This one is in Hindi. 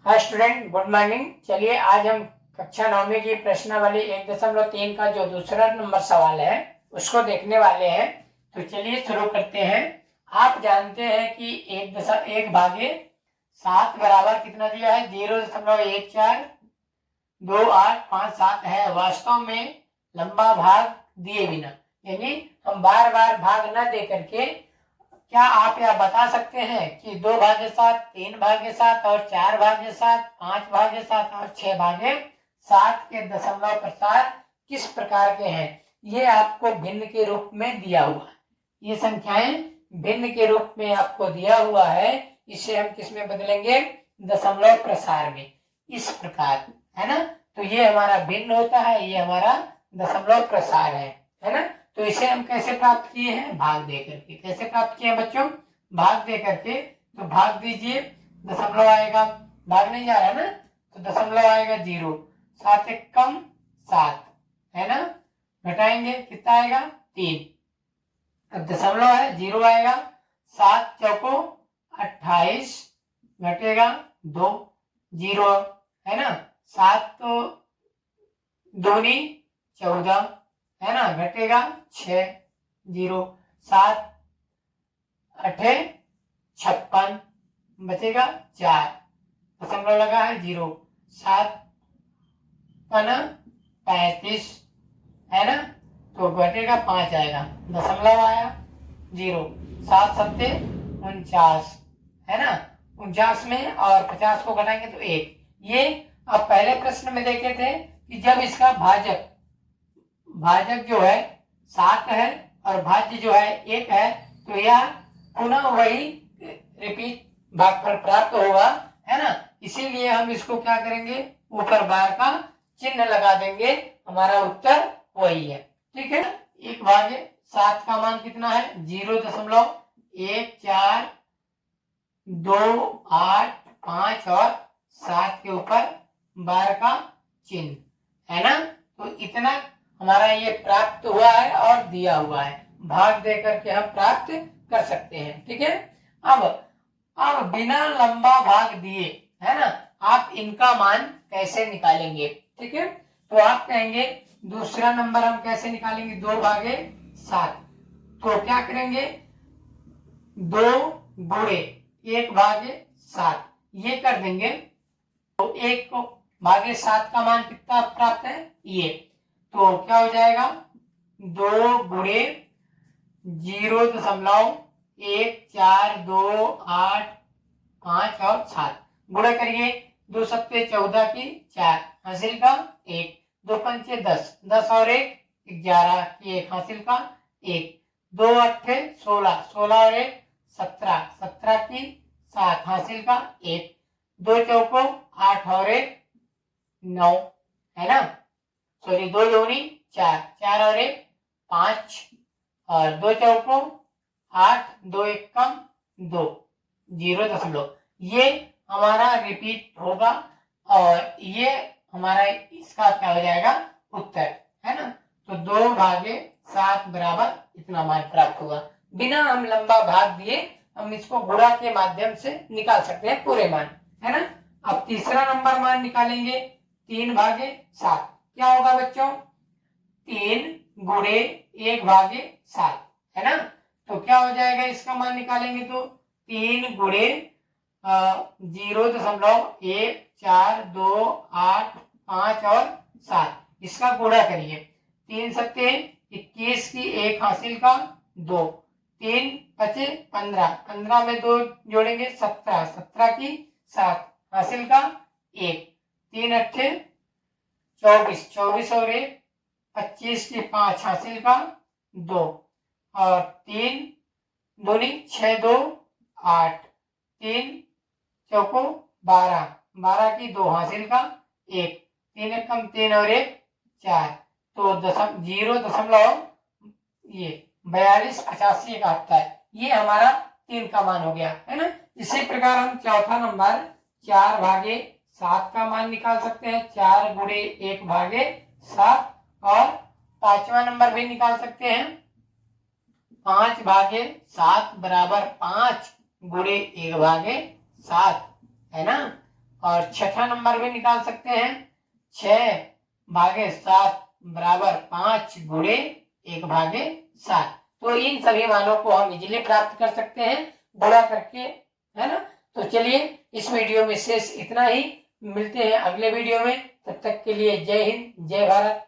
Hi student, good morning. चलिए आज हम कक्षा 9वीं की प्रश्नावली 1.3 का जो दूसरा नंबर सवाल है उसको देखने वाले हैं। तो चलिए शुरू करते हैं। आप जानते हैं कि 1/7 बराबर कितना दिया है? 0.142857 है। वास्तव में लंबा भाग दिए बिना, यानी हम बार बार भाग न दे करके, क्या आप यह बता सकते हैं कि 2/7, 3/7 और 4/7, 5/7 और 6/7 के दशमलव प्रसार किस प्रकार के हैं? ये आपको भिन्न के रूप में दिया हुआ है। ये संख्याएं भिन्न के रूप में आपको दिया हुआ है। इसे हम किस में बदलेंगे? दशमलव प्रसार में। इस प्रकार, है ना। तो ये हमारा भिन्न होता है, ये हमारा दशमलव प्रसार है ना। तो इसे हम कैसे प्राप्त किए हैं? भाग दे करके। कैसे प्राप्त किए हैं बच्चों? भाग दे करके। तो भाग दीजिए, दशमलव आएगा, भाग नहीं जा रहा ना, तो दशमलव आएगा 0, 7 एक कम 7, है ना। घटाएंगे कितना आएगा? 3। अब दशमलव है, 0 आएगा, 7 चौको 28, घटेगा 2, 0, है ना। 7 तो दूनी 14, है ना, घटेगा 6, 0, 7 8 56, बचेगा 4, दशमलव लगा है 0, 7 35, है ना, तो घटेगा 5 आएगा, दशमलव आया 0, 7 7 49, है ना। 49 में और 50 को घटाएंगे तो 1। ये अब पहले प्रश्न में देखे थे कि जब इसका भाजक जो है 7 है और भाज्य जो है 1 है, तो यह पुनः वही रिपीट भागफल प्राप्त होगा, है ना। इसीलिए हम इसको क्या करेंगे? ऊपर बार का चिन्ह लगा देंगे। हमारा उत्तर वही है, ठीक है। 1/7 का मान कितना है? 0.1428 और 7 के ऊपर बार का चिन्ह, है ना। तो इतना हमारा ये प्राप्त हुआ है और दिया हुआ है। भाग दे करके हम प्राप्त कर सकते हैं, ठीक है। अब बिना लंबा भाग दिए, है ना, आप इनका मान कैसे निकालेंगे? ठीक है। तो आप कहेंगे दूसरा नंबर हम कैसे निकालेंगे? 2/7। तो क्या करेंगे? 2 गुणे 1/7 ये कर देंगे। तो 1/7 का मान कितना प्राप्त है? ये तो क्या हो जाएगा? 2 गुणे 0.1428 और 7 गुणा करिए। 2 सत्ते 14 की 4 हासिल का 1, 2 पंचे 10, 10 और 1 11 की 1 हासिल का 1, 2 अट्ठे 16, 16 और 1 17, 17 की 7 हासिल का 1, 2 चौको 8 और 1 9, है ना। सॉरी, 2 दूनी 4, 4 और 1 5 और 2 चौको 8, 2 एक कम 2, 0.। ये हमारा रिपीट होगा और ये हमारा इसका क्या हो जाएगा? उत्तर, है ना। तो 2/7 बराबर इतना मान प्राप्त होगा। बिना हम लंबा भाग दिए हम इसको गुणा के माध्यम से निकाल सकते हैं पूरे मान, है ना। अब तीसरा नंबर मान निकालेंगे 3/7। क्या होगा बच्चों? 3 गुणे 1/7, है ना। तो क्या हो जाएगा? इसका मान निकालेंगे तो 3 गुणे 0.1428 और 7, इसका गुणा करिए। 3 सत्ते 21 की 1 हासिल का 2, 3 पचे 15, 15 में 2 जोड़ेंगे 17, 17 की 7 हासिल का 1, 3 अट्ठे 24, 24 और 1 25 की 5 हासिल का 2 और 3 दूनी 6 2 8, 3 चौको 12, 12 की 2 हासिल का 1, 3 एक कम 3 और 1 4, तो 0.42 का आता है। ये हमारा 3 का मान हो गया, है ना। इसी प्रकार हम चौथा नंबर 4/7 का मान निकाल सकते हैं। 4 गुणे 1/7 और पांचवा नंबर भी निकाल सकते हैं। 5/7 बराबर 5 गुणे 1/7, है ना। और छठा नंबर भी निकाल सकते हैं। 6/7 बराबर 5 गुणे 1/7। तो इन सभी मानों को हम इजीली प्राप्त कर सकते हैं गुणा करके, है ना। तो चलिए इस वीडियो में शेष इतना ही, मिलते हैं अगले वीडियो में। तब तक के लिए जय हिंद, जय भारत।